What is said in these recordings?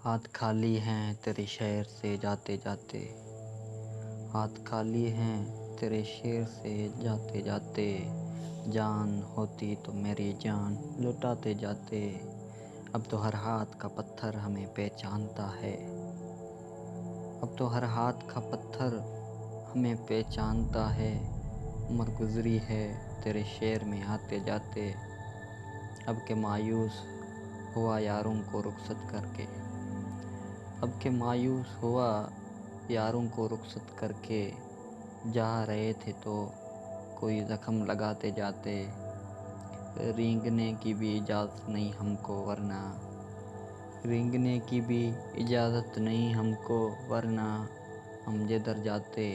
हाथ खाली हैं तेरे शहर से जाते जाते, हाथ खाली हैं तेरे शहर से जाते जाते, जान होती तो मेरी जान लुटाते जाते। अब तो हर हाथ का पत्थर हमें पहचानता है, अब तो हर हाथ का पत्थर हमें पहचानता है। उम्र गुजरी है तेरे शहर में आते जाते, अब के मायूस हुआ यारों को रुखसत करके, अब के मायूस हुआ यारों को रुखसत करके। जा रहे थे तो कोई ज़ख्म लगाते जाते, रेंगने की भी इजाज़त नहीं हमको वरना, रेंगने की भी इजाज़त नहीं हमको वरना, हम जिधर जाते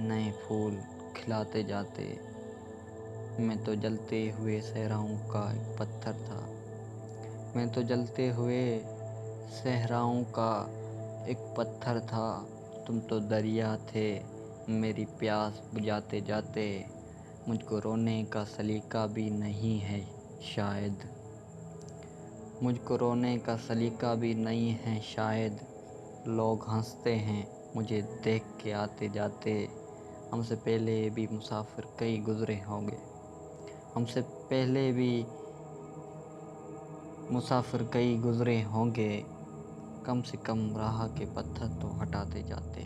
नए फूल खिलाते जाते। मैं तो जलते हुए सहराओं का एक पत्थर था, मैं तो जलते हुए सहराओं का एक पत्थर था। तुम तो दरिया थे मेरी प्यास बुझाते जाते, मुझको रोने का सलीका भी नहीं है शायद, मुझको रोने का सलीका भी नहीं है शायद। लोग हंसते हैं मुझे देख के आते जाते, हमसे पहले भी मुसाफिर कई गुज़रे होंगे, हमसे पहले भी मुसाफिर कई गुज़रे होंगे। कम से कम राह के पत्थर तो हटाते जाते।